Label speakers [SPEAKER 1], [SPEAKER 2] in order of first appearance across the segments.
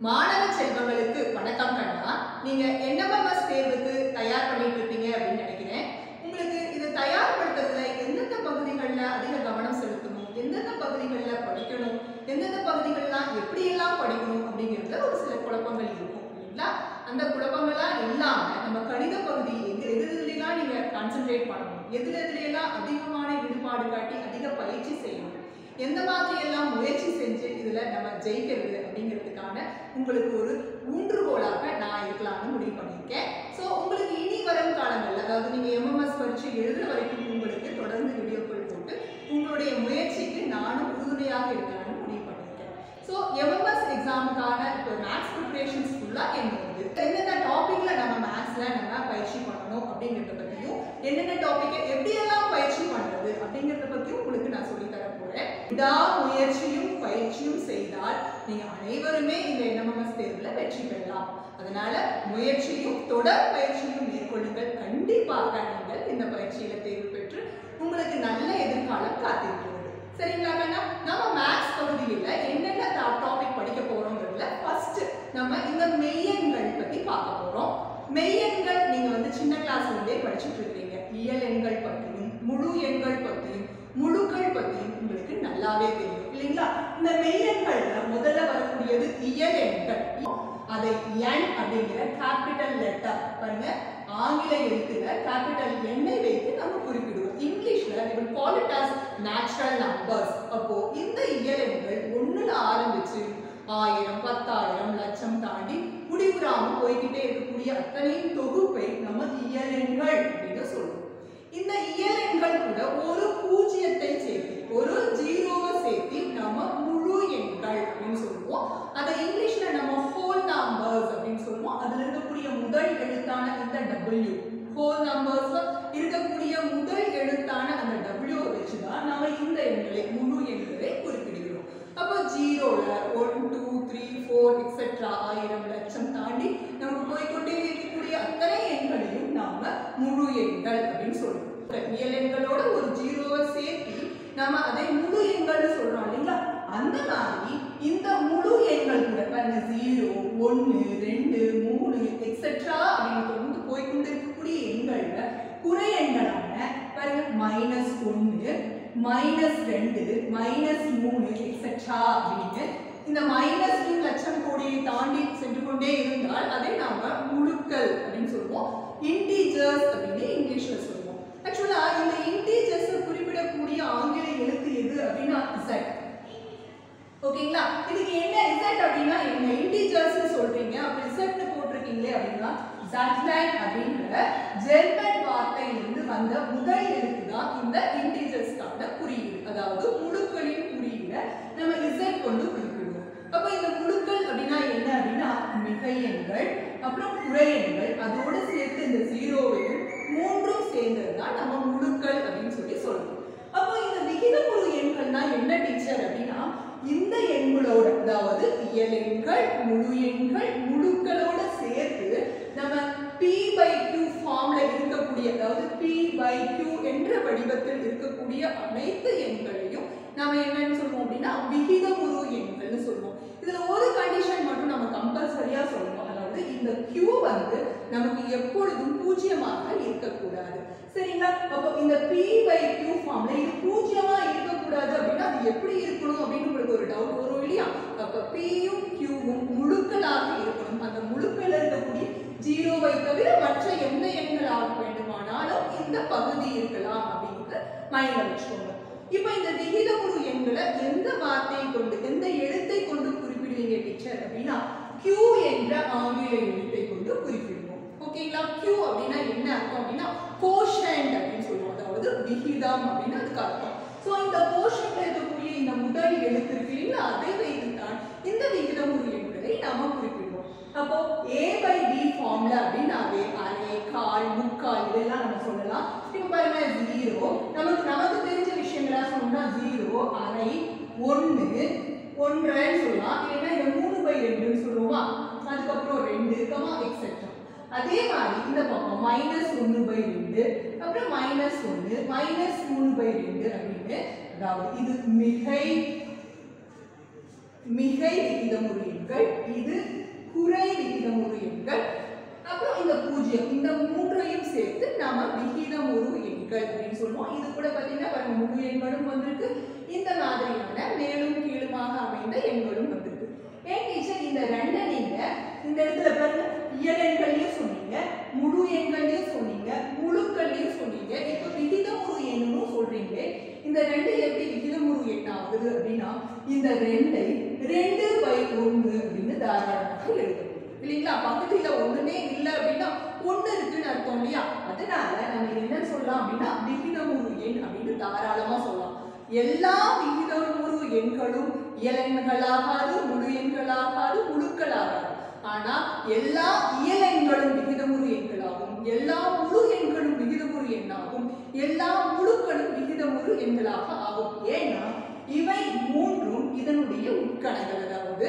[SPEAKER 1] மாணவ செல்வங்களுக்கு வணக்கம் கண்ணா. நீங்க என்எம்எம்எஸ் தேர்வுக்கு தயார் பண்ணிட்டு இருப்பீங்க அப்படின்னு நினைக்கிறேன். உங்களுக்கு இது தயார்படுத்துறதுல எந்தெந்த பகுதிகளில் அதிக கவனம் செலுத்தணும், எந்தெந்த பகுதிகளில் படிக்கணும், எந்தெந்த பகுதிகள்லாம் எப்படியெல்லாம் படிக்கணும் அப்படிங்கிறதுல ஒரு சில குழப்பங்கள் இருக்கும் இல்லைங்களா? அந்த குழப்பங்கள்லாம் இல்லாம நம்ம கணித பகுதி எதுலாம் நீங்க கான்சென்ட்ரேட் பண்ணணும், எதுலாம் அதிகமான ஈடுபாடு காட்டி அதிக பயிற்சி செய்யணும், எந்த மாதிரி எல்லாம் முயற்சி செஞ்சு இதுல நம்ம ஜெயிக்கிறது அப்படிங்கிறதுக்கான உங்களுக்கு ஒரு ஊன்றுகோலாக நான் இருக்கலாம்னு முடிவு பண்ணியிருக்கேன். ஸோ உங்களுக்கு இனி வரும் காலங்களில், அதாவது நீங்க எம்எம்எஸ் பரீட்சை எழுதுற வரைக்கும் உங்களுக்கு தொடர்ந்து வீடியோக்கள் போட்டு உங்களுடைய முயற்சிக்கு நானும் உறுதுணையாக இருக்கலாம்னு முடிவு பண்ணியிருக்கேன். ஸோ எம்எம்எஸ் எக்ஸாமுக்கான இப்போ மேத்ஸ் ப்ரிப்பரேஷன்ஸ் ஃபுல்லாக என்னது, என்னென்ன டாபிக்ல நம்ம மேத்ஸ்ல நம்ம பயிற்சி பண்ணணும் அப்படிங்கிறத பற்றியும், என்னென்ன டாபிக்கை எப்படியெல்லாம் பயிற்சி பண்றது அப்படிங்கிறத பற்றியும் உங்களுக்கு நான் சொல்லி தர போறேன். விடாமுயற்சியும் பயிற்சியும் செய்தால் நீங்க அனைவருமே இந்த என்எம்எம்எஸ் தேர்வுல வெற்றி பெறலாம். அதனால முயற்சியும் தொடர் பயிற்சியும் மேற்கொள்ளுங்கள். கண்டிப்பாக நீங்கள் இந்த பயிற்சியில தேர்வு பெற்று உங்களுக்கு நல்ல எதிர்காலம் காத்திருக்கிறது. சரிங்களா கண்ணா? நம்ம மேத்ஸ் பகுதியில் என்னென்ன டாபிக் படிக்க போறோம்ன்றதுல ஃபர்ஸ்ட் நம்ம இந்த மெய்யெண்கள் பத்தி பார்க்க போறோம். மெய்யெண்கள் நீங்க சின்ன கிளாஸ்ல இருந்தே படிச்சுட்டு இருக்கீங்க. இயல் எண்கள் பத்தியும் முழு எண்கள் பத்தியும் முழுக்கள் பத்தியும் உங்களுக்கு நல்லாவே தெரியும் இல்லைங்களா? இந்த மெய்யெண்கள்ல முதல்ல வரக்கூடியது இயல் எண்கள். அதை என் அப்படிங்கிற கேபிட்டல் லெட்டர் பாருங்க, ஆங்கில எழுத்துல கேபிட்டல் எண்ணை வைத்து நம்ம குறிப்பிடுவோம். இங்கிலீஷ்ல we will call it as natural numbers. அப்போ இந்த இயல் எண்கள் ஒண்ணுல ஆரம்பிச்சு 1000, 10,000, லட்சம் தாண்டி முடிவுறாம போய்கிட்டே இருக்கக்கூடிய அத்தனையும் தொகுப்பை நம்ம இயல் எண்கள் அப்படின்னு சொல்லுவோம். இந்த இயல் எண்கள் கூட ஒரு பூஜ்ஜியத்தை சேர்த்து, ஒரு ஜீரோவை சேர்த்து நம்ம முழு எண்கள் அப்படின்னு சொல்லுவோம். அதை இங்கிலீஷ்ல நம்ம ஹோல் நம்பர்ஸ் அப்படின்னு சொல்லுவோம். அதுல இருக்கக்கூடிய முதல் எழுத்தான இந்த W, ஹோல் நம்பர்ஸ்ல இருக்கக்கூடிய முதல் எழுத்தான அந்த W வச்சுதான் நம்ம இந்த எண்களை முழு எண்களை குறிப்பிடுகிறோம். அப்போ ஜீரோல 1, 2, 3, 4 எக்ஸெட்ரா 1000, லட்சம் தாண்டி நமக்கு போய்கொண்டே இருக்கக்கூடிய அத்தனை எண்களையும் நாம முழு எண்கள் அப்படின்னு சொல்லுவோம். இயல் எண்களோட ஒரு ஜீரோவை சேர்த்து நம்ம அதை முழு எண்கள்னு சொல்றோம் இல்லைங்களா? அந்த மாதிரி இந்த முழு எண்கள் கூட பாருங்க, 0, 1, 2, 3 எக்ஸெட்ரா அப்படின்னு தொடர்ந்து போய்கொண்டு இருக்கக்கூடிய எண்கள்ல குறை எண்களான பாருங்க -1, -2, -3 எக்ஸெட்ரா அப்படின்னு இந்த மைனஸ் லட்சம் கோடியை தாண்டி சென்று கொண்டே இருந்தால் அதை நாம முழுக்கள் அப்படின்னு சொல்லுவோம். இன்டிஜர்ஸ் அப்படின்னு இங்கிலீஷ்ல சொல்லுவோம். ஆக்சுவலா இந்த இன்டிஜர்ஸ் குறிப்பிடக்கூடிய ஆங்கில எழுத்து எது அப்படின்னா Z. ஓகேங்களா? இதுக்கு என்ன Z அப்படின்னா என்ன, இன்டிஜர்ஸ் சொல்றீங்க, அப்ப Z போட்டிருக்கீங்களே அப்படின்னா ஜட்லைன் அப்படிங்கிற ஜெர்மன் வார்த்தையிலிருந்து வந்த முதல் எழுத்து தான் இந்த இன்டிஜர்ஸ்க்கான குறியீடு. அதாவது முழுக்களின் குறியீடை நம்ம Z கொண்டு குறிப்பிடுவோம். அப்ப இந்த முழுக்கள் அப்படின்னா என்ன அப்படின்னா மிகை எண்கள், அப்புறம் குறை எண்கள், அதோடு சேர்த்து இந்த ஜீரோவையும் மூன்றும் சேர்ந்ததுதான் நம்ம முழுக்கள் அப்படின்னு சொல்லுவோம். அப்போ இந்த விகிதமுழு எண்கள்னா என்ன டீச்சர் அப்படின்னா, இந்த எண்களோட, அதாவது இயல் எண்கள், முழு எண்கள், முழுக்களோட சேர்த்து நம்ம P/Q ஃபார்ம்ல இருக்கக்கூடிய, அதாவது P/Q என்ற வடிவத்தில் இருக்கக்கூடிய அனைத்து எண்களையும் நாம என்னன்னு சொல்லுவோம் அப்படின்னா விகிதமுறு எண்கள்னு சொல்லுவோம். இதுல ஒரு கண்டிஷன் மட்டும் நம்ம கம்பல்சரியா சொல்லுவோம், அதாவது இந்த Q நமக்கு எப்பொழுதும் பூஜ்ஜியமாக இருக்கக்கூடாது. சரிங்களா? அப்போ இந்த P/Q ஃபார்ம்ல இது பூஜ்ஜியமா இருக்கக்கூடாது அப்படின்னா அது எப்படி இருக்கணும் அப்படின்னு உங்களுக்கு ஒரு டவுட் வரும் இல்லையா? அப்ப P-யும் Q-வும் முழுக்களாக இருக்கணும். அந்த முழுக்கள் இருக்கக்கூடிய ஜீரோவை தவிர மற்ற எந்த எண்களாக வேண்டுமானாலும் இந்த பகுதி இருக்கலாம் அப்படிங்கிறத மைண்ட்ல வச்சுக்கோங்க. இப்ப இந்த விகிதமுறு எண்களை எந்த வார்த்தையை கொண்டு, எந்த எழுத்தை கொண்டு குறிப்பிடுவீங்க டீச்சர் அப்படின்னா Q என்ற ஆங்கில எழுத்தை கொண்டு குறிப்பிடுவோம். ஓகேங்களா? Q அப்படின்னா என்ன அர்த்தம் அப்படின்னா கோஷன்ட் அப்படின்னு சொல்லுவோம், அதாவது விகிதம் அப்படின்னு அதுக்கு அர்த்தம். சோ இந்த கோஷன்ட்ல இருக்கக்கூடிய இந்த முதல் எழுத்து இருக்கு இல்லைங்களா, அதை வைத்துத்தான் இந்த விகிதமுறு எண்களை நாம குறிப்பிடுவோம். அப்போ A/D ஃபார்ம்ல அப்படின்னாவே அரை, கால், முக்கால் இதெல்லாம் நம்ம சொல்லலாம். இப்போ பாருங்க 0 நமக்கு தெரிஞ்ச விஷயங்களா சொன்னா 0, அரை, 1, 1/2 சொல்லலாம். இல்லைன்னா இந்த 3/2 சொல்லுவோமா, அதுக்கப்புறம் 2, எக்ஸெட்ரா. அதே மாதிரி இந்த பக்கம் -1/2, அப்புறம் -1, -3/2 அப்படின்னு, அதாவது இது மிகை விகிதமுறு எண். எண்கள், இது குறை விகிதமுறு எண்கள். அப்புறம் இந்த பூஜ்ஜியம், இந்த மூன்றையும் சேர்த்து நாம விகிதமுறு எண்கள் அப்படின்னு சொல்லுவோம். இது கூட பாத்தீங்கன்னா பாருங்க முழு எண்களும் வந்திருக்கு, இந்த மாதிரியான மேலும் கீழுமாக அமைந்த எண்களும் வந்திருக்கு. ஏன் டீச்சர் இந்த ரெண்டை நீங்க இந்த இடத்துல பாருங்க இயல் எண்கள்லயும் சொன்னீங்க, முழு எண்கள்லயும் சொன்னீங்க, முழுக்கள்லயும் சொன்னீங்க, இப்ப விகிதமுறு எண்ணும் சொல்றீங்க. இந்த ரெண்டு எப்படி விகிதமுறு எண் ஆகுது அப்படின்னா இந்த ரெண்டை 2/1 அப்படின்னு தாராளமாக எழுதணும் இல்லைங்களா? பகுதியில ஒண்ணுமே இல்லை அப்படின்னா ஒண்ணு இருக்குன்னு அர்த்தம் இல்லையா? அதனால நம்ம என்ன சொல்லலாம் அப்படின்னா விகிதமுறு எண் அப்படின்னு தாராளமா சொல்லலாம். எல்லா விகிதமுறு எண்களும் இயல் எண்களாகாது, முழு எண்களாகாது, முழுக்களாகாது. ஆனா எல்லா இயல் எண்களும் விகிதமுறு எண்களாகும், எல்லா முழு எண்களும் விகிதமுறு எண்ணாகும், எல்லா முழுக்களும் விகிதமுறு எண்களாக ஆகும். ஏன்னா இவை மூன்றும் இதனுடைய உட்கணங்கள். அதாவது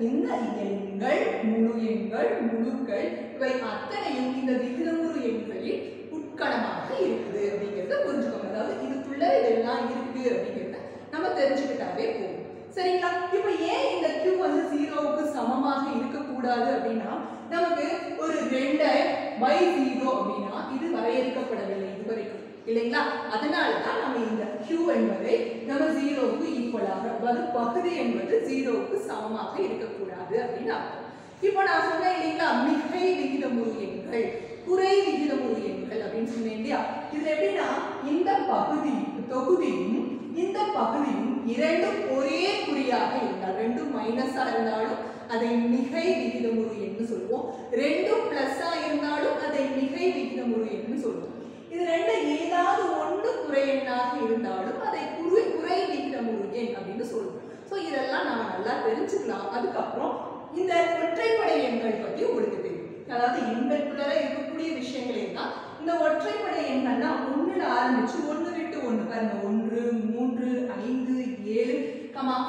[SPEAKER 1] இந்த இயல் எண்கள், முழு எண்கள், முழுக்கள் இவை அத்தனையும் இந்த விகிதமுறு எண்களில் உட்கணமாக இருக்குது அப்படிங்கிறத புரிஞ்சுக்கோங்க. அதாவது இதுக்குள்ள இதெல்லாம் இருக்கு அப்படிங்கிறத நம்ம தெரிஞ்சுக்கிட்டாவே போகும். சரிங்களா? இப்ப ஏன் இந்த Q வந்து 0க்கு சமமாக இருக்கக்கூடாது அப்படின்னா நமக்கு ஒரு 2/0 அப்படின்னா இது வரையறுக்கப்படவில்லை இதுவரைக்கும் இல்லைங்களா? அதனாலதான் நம்ம இந்த Q என்பதை நம்ம 0க்கு ஈக்குவலாக, அதாவது பகுதி என்பது 0க்கு சமமாக இருக்கக்கூடாது அப்படின்னு அர்த்தம். இப்போ நான் சொன்னேன் இல்லைங்களா, மிகை விகிதமுறு எண்கள், குறை விகிதமுறு எண்கள் அப்படின்னு சொன்னேன் இல்லையா? இது எப்படின்னா இந்த பகுதி தொகுதியும் இந்த பகுதியும் இரண்டும் ஒரே குறியாக இருந்தால், ரெண்டும் மைனஸா இருந்தாலும் அதை மிகை விகிதமுறு எண்ணு சொல்லுவோம், ரெண்டும் பிளஸ்ஸா இருந்தாலும் அதை மிகை விகிதமுறு எண்ணு சொல்லுவோம். இது ரெண்டு ஏதாவது ஒன்று குறை எண்ணாக இருந்தாலும் அதை குறை விகிதமுறு எண் அப்படின்னு சொல்லுவோம். ஸோ இதெல்லாம் நம்ம நல்லா தெரிஞ்சுக்கலாம். அதுக்கப்புறம் இந்த ஒற்றைப்படை எண்கள் பற்றி உங்களுக்கு தெரியும். அதாவது எண்களுக்குள்ள இருக்கக்கூடிய விஷயங்கள் என்ன, இந்த ஒற்றைப்படை எண்கள்னா 1ல ஆரம்பிச்சு 1 விட்டு 1 பாருங்க 1, 3, 5, 7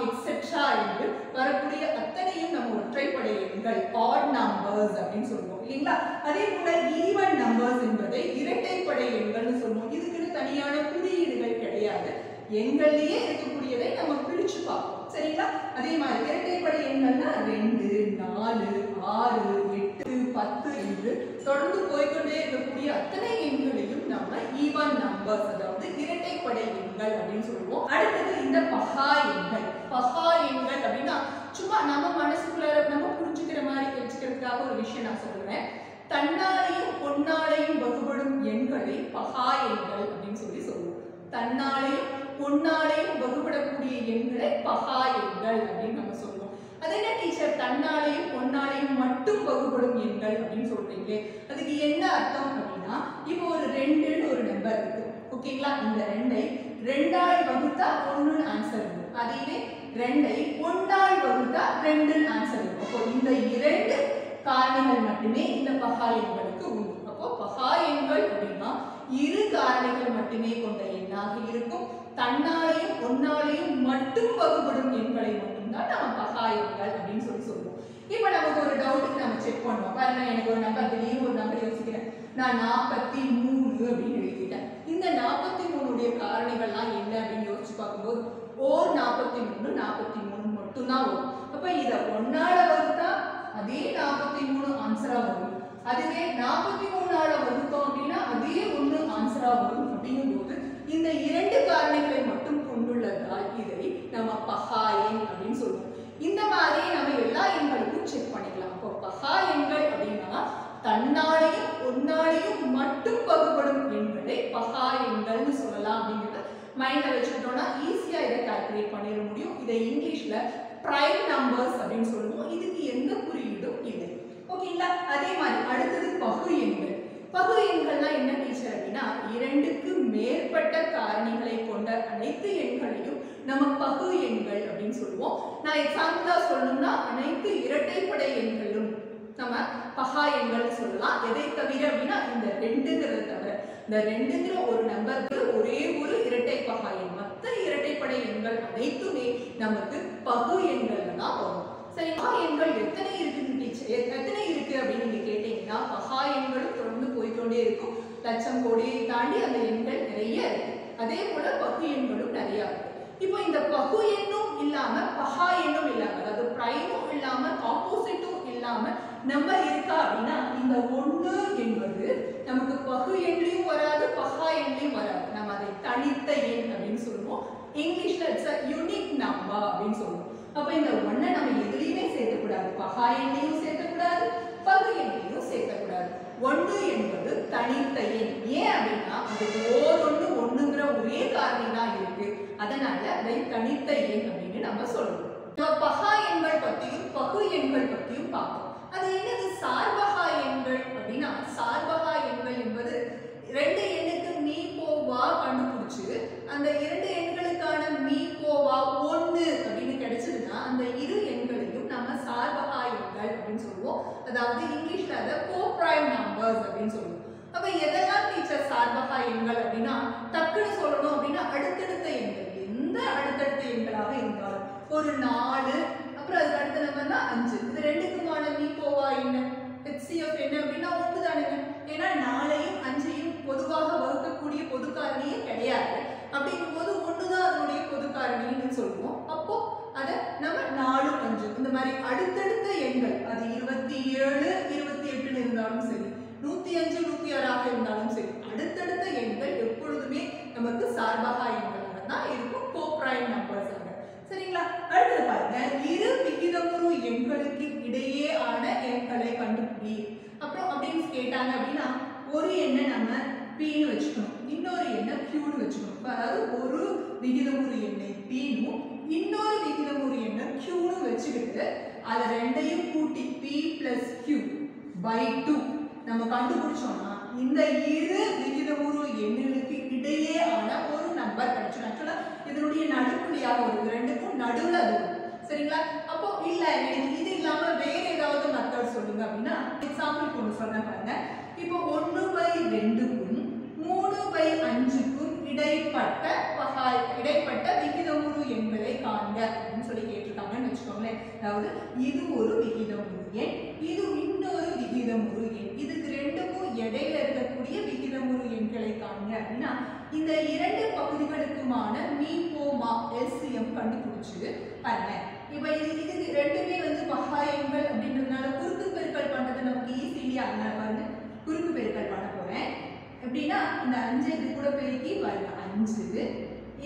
[SPEAKER 1] எக்ஸெட்ரா என்று வரக்கூடிய அத்தனையும் நம்ம ஒற்றைப்படை எண்கள், ஆட் நம்பர்ஸ் அப்படின்னு சொல்லுவோம் இல்லைங்களா? அதே போல ஈவன் நம்பர்ஸ் என்பதை இரட்டைப்படை எண்கள்னு சொல்லுவோம். இதுக்குன்னு தனியான குறியீடுகள் கிடையாது, எண்கள்லயே இருக்கக்கூடியதை நம்ம பிரிச்சு பார்ப்போம். சரிங்களா? அதே மாதிரி இரட்டைப்படை எண்கள்னா 2, 4, 6, 8, 10 என்று தொடர்ந்து போய்கொண்டே இருக்கக்கூடிய அத்தனை எண்களையும் நம்ம ஈவன் நம்பர்ஸ், அதாவது இரட்டைப்படை எண்கள் அப்படின்னு சொல்லுவோம். அடுத்தது இந்த பகா எண்கள். பகா எண்கள் அப்படின்னா சும்மா நம்ம மனசுக்குள்ள நம்ம புரிஞ்சுக்கிற மாதிரி வச்சுக்கிறதுக்காக ஒரு விஷயம் நான் சொல்றேன். தன்னாலையும் பொன்னாலையும் வகுபடும் எண்களை பகா எண்கள் அப்படின்னு சொல்லுவோம். தன்னாலையும் பொன்னாலையும் வகுபடக்கூடிய எண்களை பகா எண்கள் அப்படின்னு நம்ம சொல்லுவோம். அது என்ன டீச்சர், தன்னாலையும் பொன்னாலையும் மட்டும் வகுபடும் எண்கள் அப்படின்னு சொல்றீங்க, அதுக்கு என்ன அர்த்தம் அப்படின்னா இப்போ ஒரு 2ன்னு ஒரு நம்பர் இருக்கு ஓகேங்களா? இந்த 2ஐ 2ஆல் வகுத்தா 1ன்னு ஆன்சர் இருக்கும். அதுவே 2ஐ 1ஆல் வகுத்தா 2ன்னு ஆன்சர் இருக்கும். அப்போ இந்த 2 காரணிகள் மட்டுமே இந்த பகா எண்களுக்கு உண்டு. அப்போ பகா எண்கள் அப்படின்னா இரு காரணிகள் மட்டுமே கொண்ட எண்ணாக இருக்கும். தன்னாலையும் பொன்னாலையும் மட்டும் வகுபடும் எண்களை மட்டும்தான் நம்ம பகா எண்கள் அப்படின்னு சொல்லுவோம். இப்போ நமக்கு ஒரு டவுட்டுக்கு நம்ம செக் பண்ணுவோம். பாருங்க, எனக்கு ஒரு நம்பர் திடீர்னு ஒரு நம்பர் யோசிக்கிறேன், நான் 43 அப்படின்னு எழுதிட்டேன். இந்த 43 காரணிகள்லாம் என்ன அப்படின்னு யோசிச்சு பார்க்கும்போது ஓர் 43 43 மட்டும்தான் வரும். அப்ப இதை 1ஆல வகுத்தா அதே 43 ஆன்சரா வரும். அதுவே 43ஆல வகுத்தோம் அப்படின்னா அதே 1 ஆன்சரா வரும். அப்படிங்கும்போது இந்த 2 காரணிகளை மட்டும் கொண்டுள்ளதால் இதை நம்ம பகா எண் அப்படின்னு சொல்லுவோம். இந்த மாதிரி நம்ம எல்லா எண்களுக்கும் செக் பண்ணிக்கலாம். அப்போ பகா எண்கள் அப்படின்னா தன்னாலையும் பொன்னாலையும் மட்டும் வகுபடும் எண்களை பகா எண்கள்னு சொல்லலாம். அப்படிங்கிறத மைண்ட்ல வச்சுக்கிட்டோம்னா ஈஸியா இதை கால்குலேட் பண்ணிட முடியும். இதை இங்கிலீஷ்ல பிரைம் நம்பர்ஸ் அப்படின்னு சொல்லுவோம். இதுக்கு எந்த குறியீடும் இல்லை. ஓகேங்களா? அதே மாதிரி அடுத்தது பகு எண்கள். பகு எண்கள்னா என்ன டீச்சர் அப்படின்னா 2க்கு மேற்பட்ட காரணிகளை கொண்ட அனைத்து எண்களையும் நம்ம பகு எண்கள் அப்படின்னு சொல்லுவோம். நான் எக்ஸாம்பிளா சொல்லணும்னா அனைத்து இரட்டைப்படை எண்களும் நம்ம பகா எண்கள் சொல்லலாம். எதை தவிர அப்படின்னா இந்த 2ங்கிறத தவிர, இந்த 2ங்கிற ஒரு நம்பருக்கு ஒரே ஒரு இரட்டை பகா எண், மற்ற இரட்டைப்படை எண்கள் அனைத்துமே நமக்கு பகு எண்கள் தான் வரும். சரி, பகா எண்கள் எத்தனை இருக்குன்னு டீச்சர், எத்தனை இருக்கு அப்படின்னு நீங்க கேட்டீங்கன்னா பகா எண்களும் தொடர்ந்து போய்கொண்டே இருக்கும். லட்சம் கோடியை தாண்டி அந்த எண்கள் நிறைய இருக்கு. அதே போல பகு எண்களும் நிறைய இருக்கு. இப்போ இந்த பகு எண்ணும் இல்லாம பகா எண்ணும் இல்லாம, அதாவது பிரைமும் இல்லாம ஆப்போசிட்டும் இல்லாம நம்பர் இருக்கா அப்படின்னா இந்த 1 என்பது நமக்கு பகு எண்ணிலும் வராது பகா எண்ணிலும் வராது. நம்ம அதை தனித்த எண் அப்படின்னு சொல்லுவோம். இங்கிலீஷ்ல இட்ஸ் a unique number அப்படின்னு சொல்லுவோம். அப்ப இந்த 1 நம்ம எதுலயுமே சேர்க்கக்கூடாது, பகா எண்ணிலும் சேர்க்கக்கூடாது பகு எண்ணிலும் சேர்க்கக்கூடாது. 1 என்பது தனித்த எண். ஏன் அப்படின்னா அதுக்கு ஓரொன்று ஒண்ணுங்கிற ஒரே காரணி தான் இருக்கு. அதனால அதை தனித்த எண் அப்படின்னு நம்ம சொல்றோம். பகா எண்கள் பத்தியும் பகு எண்கள் பத்தியும் பார்ப்போம். அது என்னது சார்பகா எண்கள் அப்படின்னா, சார்பகா எண்கள் என்பது 2 எண்ணுக்கு மீ போவா கண்டுபிடிச்சு அந்த 2 எண்களுக்கான மீ போவா 1 அப்படின்னு கிடைச்சதுன்னா அந்த இரு எண்களையும் நம்ம சார்பகா எண்கள் அப்படின்னு சொல்லுவோம். அதாவது இங்கிலீஷ்ல அதை கோப்ரைம் நம்பர்ஸ் அப்படின்னு சொல்லுவோம். அப்ப எதெல்லாம் டீச்சர் சார்பகா எண்கள் அப்படின்னா, டக்குன்னு சொல்லணும் அப்படின்னா அடுத்தடுத்த எண்கள், எந்த அடுத்தடுத்த எண்களாக இருந்தாலும் ஒரு 4 அப்புறம் அதுக்கு அடுத்த நம்பர்னா 5, இது ரெண்டுக்குமான மீ போவா என்ன HCF என்ன அப்படின்னா 1 தானுங்க. ஏன்னா 4ஐயும் 5ஐயும் பொதுவாக வகுக்கக்கூடிய பொது காரணியே கிடையாது. அப்படிங்கும்போது 1 தான் அதனுடைய பொது காரணின்னு சொல்லுவோம். அப்போ அதை நம்ம 4, 5 இந்த மாதிரி அடுத்தடுத்த எண்கள், அது 27, 28 இருந்தாலும் சரி, 105, 106 இருந்தாலும் சரி, அடுத்தடுத்த எண்கள் எப்பொழுதுமே நமக்கு சார்பகா எண்களாக தான் இருக்கும், கோப்ரைம் நம்பர்ஸ். சரிங்களா? அடுத்து பாருங்க, இரு விகிதமுறு எண்களுக்கு இடையே ஆன எண்களை கண்டுபிடி. அப்புறம் அப்படின்னு கேட்டாங்க அப்படின்னா ஒரு எண்ணை நம்ம Pன்னு வச்சுக்கணும், இன்னொரு எண்ணை Qன்னு வச்சுக்கணும். அதாவது ஒரு விகிதமுறு எண்ணை Pன்னும் இன்னொரு விகிதமுறு எண்ணை Qன்னு வச்சுக்கிட்டு அதை ரெண்டையும் கூட்டி P + Q / 2 நம்ம கண்டுபிடிச்சோம்னா இந்த இரு விகிதமுறு எண்களுக்கு இடையே ஆன ஒரு நம்பர் கிடைச்சிடும். ஆக்சுவலா இதனுடைய நடுப்புள்ளியாக வரும், ரெண்டுக்கும் நடுவுல வரும். சரிங்களா? அப்போ இல்ல எனக்கு இது இல்லாம வேற ஏதாவது மெத்தட் சொல்லுங்க அப்படின்னா எக்ஸாம்பிள் ஒன்று சொல்றேன் பாருங்க. இப்போ 1/2க்கும் 3/5க்கும் இடைப்பட்ட விகிதமுறு எண்களை காண்க அப்படின்னு சொல்லி கேட்டிருக்காங்கன்னு வச்சுக்கோங்களேன். அதாவது இது ஒரு விகிதமுறு எண், இது இன்னொரு விகிதமுறு எண், இதுக்கு ரெண்டுக்கும் இடையில இருக்கக்கூடிய விகிதமுறு எண்களை காண்க அப்படின்னா இந்த இரண்டு பகுதிகளுக்குமான மீ போமா LCM கண்டுபிடிச்சு பாருங்க. இப்போ இதுக்கு ரெண்டுமே வந்து பகா எண்கள் அப்படின்றதுனால குறுக்கு பெருக்கல் பண்றது நமக்கு ஈஸி இல்லையா? அதனால பாருங்க குறுக்கு பெருக்கல் பண்ண போறேன். எப்படின்னா இந்த 5 இது கூட பெருக்கி பாருங்க 5,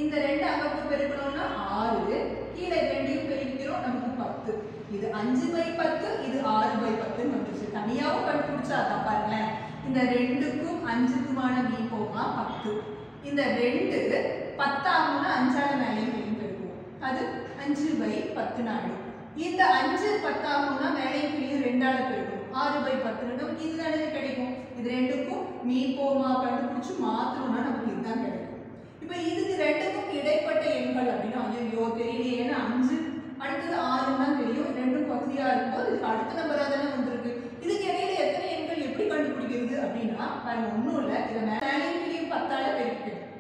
[SPEAKER 1] இந்த 2 அங்க போய் பெருக்கணும்னா 6, கீழே ரெண்டையும் பெருக்கிறோம் நமக்கு 10. இது 5/10, இது 6/10 வந்துருச்சு. தனியாவும் கண்டுபிடிச்சா அதான் பாருங்களேன். இந்த 2க்கும் 5க்குமான மீ போமா 10. இந்த 2 10 ஆகும்னா 5ஆல மேலேயும் கீழே பெருக்குவோம், அது 5/10 ஆயிடும். இந்த 5 10 ஆகும்னா மேலேயும் கீழே 2ஆல பெருக்குவோம், 6/10 நமக்கு இதுதானே கிடைக்கும். இது ரெண்டுக்கும் மீ போமா கண்டுபிடிச்சு மாத்திரம்னா நமக்கு இதுதான் கிடைக்கும். இப்போ இதுக்கு ரெண்டுக்கும் இடைப்பட்ட எண்கள் அப்படின்னா ஐயோ தெரியலையே, ஏன்னா 5 அடுத்தது 6 தான் தெரியும், ரெண்டும் பகுதியா இருக்கும்போது இதுக்கு அடுத்த நம்பரா தானே வந்திருக்கு. இதுக்கு இடையில எத்தனை எண்கள் எப்படி கண்டுபிடிக்கிறது அப்படின்னா பாருங்க, ஒன்றும் இல்லை, இதை மேலேயும் கீழேயும் 10ஆல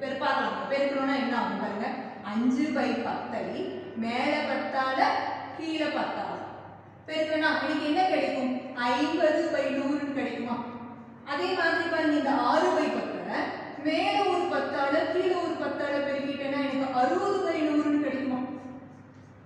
[SPEAKER 1] பெருப்பாக்கலாம். பெருக்கணும்னா என்ன ஆகும் பாருங்க, 5/10 மேல 10ஆல கீழே 10ஆல பெருக்கணும்னா எனக்கு என்ன கிடைக்கும், 50/100 கிடைக்குமா? அதே மாதிரி பாருங்க, இந்த 6/10 மேல ஒரு 10ஆல கீழே ஒரு 10ஆல பெருக்கிட்டேன்னா எனக்கு 60/100 கிடைக்குமா?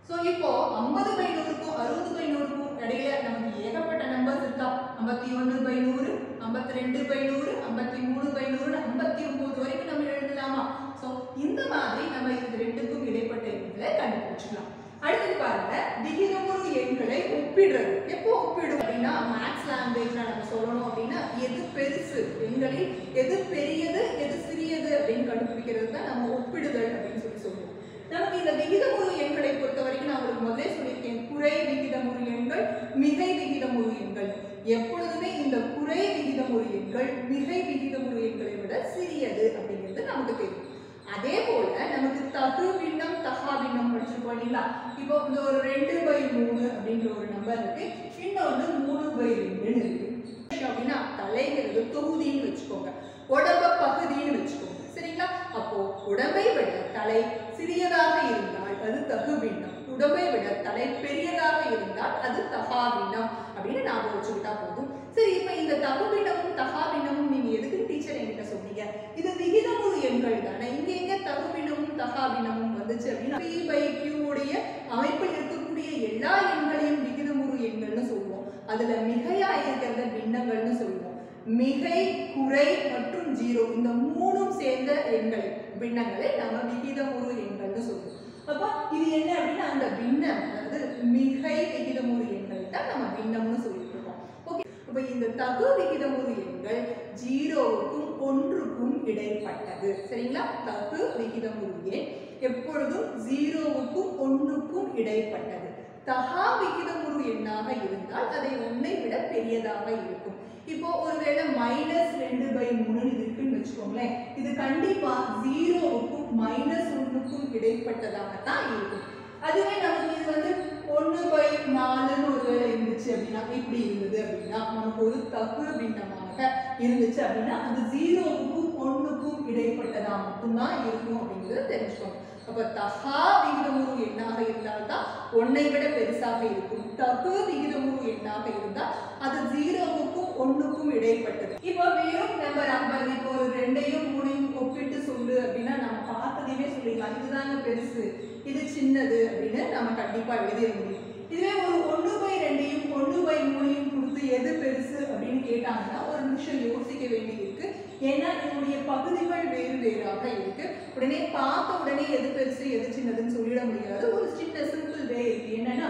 [SPEAKER 1] சோ இப்போ 50/100க்கும் 60/100க்கும் இடையில நமக்கு ஏகப்பட்ட நம்பர்ஸ் இருக்கா. 51/100, 52/100, 53/100, 59 வரைக்கும் நம்ம எழுதலாமா? சோ இந்த மாதிரி நம்ம இது ரெண்டுக்கும் இடைப்பட்ட எண்களை கண்டுபிடிச்சிக்கலாம். அடுத்து பாருங்க, விகிதமுறு எண்களை ஒப்பிடுறது. எப்போ ஒப்பிடும் அப்படின்னா மேத்ஸ் லாங்குவேஜ்ல நம்ம சொல்லணும் அப்படின்னா எது பெருசு, எண்களில் எது பெரியது எது சிறியது அப்படின்னு கண்டுபிடிக்கிறது தான் நம்ம ஒப்பிடுதல் அப்படின்னு சொல்லுவோம். நமக்கு இந்த விகிதமுறு எண்களை பொறுத்த வரைக்கும் நான் உங்களுக்கு முதலே சொல்லியிருக்கேன், குறை விகிதமுறு எண்கள், மிகை விகிதமுறு எண்கள். எப்பொழுதுமே இந்த குறை விகிதமுறு எண்கள் மிகை விகிதமுறு எண்களை விட சிறியது அப்படிங்கிறது நமக்கு தெரியும். அதே போல நமக்கு தகு பின்னம் தகா பின்னம் படிச்சிருக்கோம் இல்லைங்களா? இப்போ இந்த ஒரு 2/3 அப்படின்ற ஒரு நம்பர் இருக்கு, இன்னொன்று 3/2 இருக்கு அப்படின்னா தலைங்கிறது தொகுதின்னு வச்சுக்கோங்க, உடம்ப பகுதின்னு வச்சுக்கோங்க. சரிங்களா? அப்போ உடம்பை விட தலை சிறியதாக இருந்தால் அது தகு பின்னம், உடம்பை விட தலை பெரியதாக இருந்தால் அது தகா பின்னம் அப்படின்னு ஞாபகம் வச்சுக்கிட்டா போதும். சரி, இப்ப இந்த தகு பின்னமும் தகா பின்னமும் நீங்க எதுக்கு டீச்சர் என்கிட்ட சொன்னீங்க? இது விகிதமுறு எண்கள் தானே, இங்க எங்க தகு பின்னமும் தகா பின்னமும் வந்துச்சு அப்படின்னா p by q உடைய அமைப்பில் இருக்கக்கூடிய எல்லா எண்களையும் விகிதமுறு எண்கள்னு சொல்லுவோம். அதுல மிகையா இருக்கிறத பின்னங்கள்னு சொல்லுவோம். மிகை, குறை மற்றும் ஜீரோ இந்த மூணும் சேர்ந்த எண்களை பின்னங்களை நம்ம விகிதமுறு எண்கள்னு சொல்லுவோம். அப்ப இது என்ன அப்படின்னா அந்த பின்னம், அதாவது மிகை விகிதமுறு எண்களை தான் நம்ம பின்னம்னு சொல்லிட்டு இருக்கோம். ஓகே, அப்ப இந்த தகு விகிதமுறு எண்கள் 0க்கும் 1க்கும் இடைப்பட்டது. சரிங்களா? தகு விகிதமுறு எண் எப்பொழுதும் 0க்கும் 1க்கும் இடைப்பட்டது. தகா விகிதமுறு எண்ணாக இருந்தால் அதை 1ஐ விட பெரியதாக இருக்கும். இப்போ ஒருவேளை -2/3 இது இருக்குன்னு வச்சுக்கோங்களேன், இது கண்டிப்பா 0க்கும் -1க்கும் இடைப்பட்டதாகத்தான் இருக்கும். அதுவே நமக்கு இது வந்து 1/4ன்னு ஒருவேளை இருந்துச்சு அப்படின்னா, இப்படி இருந்தது அப்படின்னா நமக்கு ஒரு தகு பின்னமாக இருந்துச்சு அப்படின்னா அது 0க்கும் 1க்கும் இடைப்பட்டதா மட்டும்தான் இருக்கும் அப்படிங்கிறத தெரிஞ்சுக்கோங்க. அப்ப தகா விகிதமுறு எண்ணாக இருந்தால்தான் 1ஐ விட பெருசாக இருக்கும். தகு விகிதமுறு எண்ணாக இருந்தால் அது 0க்கும் 1க்கும் இடைப்பட்டது. இப்போ வெறும் நம்பர் 50, இப்போ ஒரு 2ஐயும் 3ஐயும் ஒப்பிட்டு சொல்லு அப்படின்னா நம்ம பார்த்ததையுமே சொல்லிடலாம், இதுதாங்க பெருசு இது சின்னது அப்படின்னு நம்ம கண்டிப்பா எழுதிட முடியும். இதுவே ஒரு 1/2ஐயும் 1/3ஐயும் கொடுத்து எது பெருசு அப்படின்னு கேட்டாங்கன்னா ஒரு நிமிஷம் யோசிக்க வேண்டி இருக்கு. ஏன்னா இதனுடைய பகுதிகள் வேறு வேறாக இருக்கு. உடனே பார்த்த உடனே எது பெருசு எது சின்னதுன்னு சொல்லிட முடியாது. ஒரு சின்ன சிம்பிள் வே இருக்கு. என்னன்னா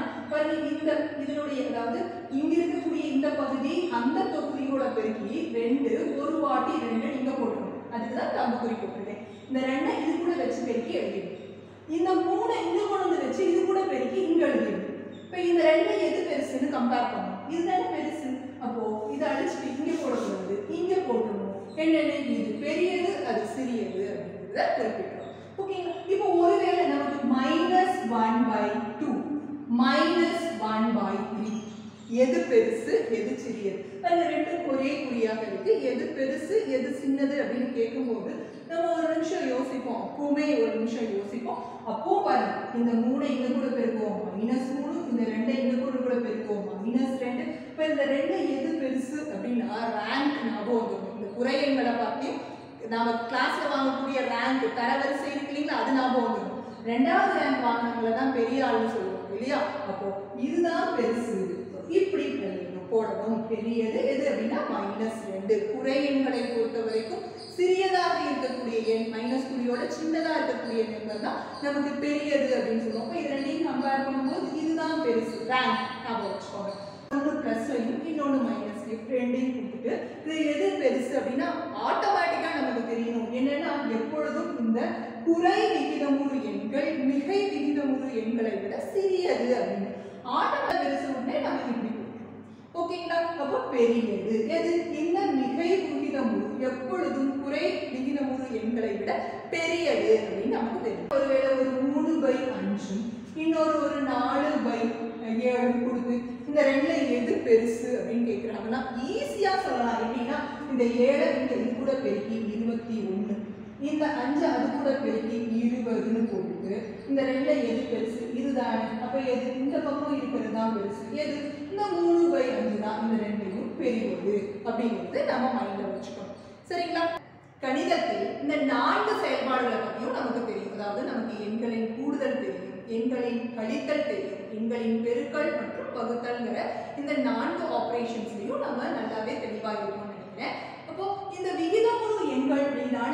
[SPEAKER 1] இந்த இதனுடைய அதாவது இங்க இருக்கக்கூடிய இந்த பகுதி அந்த தொகுதியோட பெருக்கி 2 ஒரு வாட்டி 2 இங்க போட்டுக்கணும். அதுக்குதான் தம்புக்குறி போட்டுருக்கேன். இந்த 2 இது கூட வச்சு பெருக்கி எழுதிடும். இந்த 3 இங்க கொண்டு வந்து வச்சு இது கூட பெருக்கி இங்க எழுதிடும். இப்போ இந்த 2 எது பெருசுன்னு கம்பேர் பண்ணணும். இதுதானே பெருசு. அப்போ இதை அழிச்சுட்டு இங்க போடக்கூடாது, இங்க போட்டணும். என்னென்ன இது பெரியது அது சிறியது அப்படிங்கிறத குறிப்பிட்டோம். ஓகேங்களா? இப்போ ஒருவேளை நமக்கு -1/2 -1/3 எது பெருசு எது சிறியது, அந்த ரெண்டும் ஒரே குறியாக இருக்கு. எது பெருசு எது சின்னது அப்படின்னு கேட்கும்போது நம்ம ஒரு நிமிஷம் யோசிப்போம். அப்பவுமே ஒரு நிமிஷம் யோசிப்போம். அப்போ பாருங்க, இந்த 3 இங்க கூட பெருக்குவோம் -3, இந்த 2 இங்க கூட பெருக்குவோம் -2. இப்போ இந்த 2 எது பெருசு அப்படின்னா ரேங்க் ஞாபகம் வந்துடும். இந்த குறை எண்களை பார்த்தியும் நாம கிளாஸ்ல வாங்கக்கூடிய ரேங்க் தரவரிசை இருக்கு இல்லைங்களா, அது ஞாபகம் வந்துடும். 2வது ரேங்க் வாங்கினவங்கள தான் பெரிய ஆளுன்னு சொல்லுவோம் இல்லையா. அப்போ இதுதான் பெருசு, இப்படி போடணும். பெரியது எது அப்படின்னா -2. குறை எண்களை பொறுத்த வரைக்கும் சிறியதாக இருக்கக்கூடிய எண் மைனஸ் குறியோட சின்னதாக இருக்கக்கூடிய எண்கள் தான் நமக்கு பெரியது அப்படின்னு சொல்லுவோம். இப்போ இது ரெண்டையும் கம்பேர் பண்ணும்போது இதுதான் பெருசு, ரேங்க் ஞாபகம் வச்சுக்கோங்க. ஒன்று ப்ளஸ்லையும் இன்னொன்று மைனஸ்லையும் ரெண்டையும் கொடுத்துட்டு இது எது பெருசு அப்படின்னா ஆட்டோமேட்டிக்காக நமக்கு தெரியணும். என்னன்னா எப்பொழுதும் இந்த குறை விகிதமுறு எண்கள் மிகை விகிதமுறு எண்களை விட சிறியது அப்படின்னு ஆட்டோமேட்டிக் பெருசு உடனே நம்ம இப்படி. ஓகேங்களா? அப்போ பெரியது எது? இந்த மிகை விகிதமுறு எப்பொழுதும் குறை விகிதமுறு எண்களை விட பெரியது அப்படின்னு நமக்கு தெரியும். ஒருவேளை ஒரு 3/5 இன்னொரு ஒரு 4/7 கொடுத்து இந்த 2ல எது பெருசு அப்படின்னு கேட்குறாங்கன்னா ஈஸியா சொல்லலாம். எப்படின்னா இந்த 7 இது கூட பெருக்கி 21, இந்த 5 அது கூட பெருக்கி 20ன்னு போட்டுட்டு இந்த 2ல எது பெருசு இதுதானே. அப்போ எது? இந்த பக்கம் இருக்கிறது தான் பெருசு. எது? இந்த 3/5 தான் இந்த 2யும் பெரியது அப்படிங்கிறது நம்ம மைண்ட்ல வச்சுக்கணும். சரிங்களா? கணிதத்தில் இந்த 4 செயல்பாடுகளை பற்றியும் நமக்கு தெரியும். அதாவது நமக்கு எண்களின் கூடுதல் தெரியும், எண்களின் கழித்தல் தெரியும், எண்களின் பெருக்கல் மற்றும் வகுத்தல்ங்கிற இந்த 4 ஆப்ரேஷன்ஸ்லையும் நம்ம நல்லாவே தெளிவாக இருக்கும்னு நினைக்கிறேன். அப்போ இந்த விகிதமுறு எண்கள் மீதான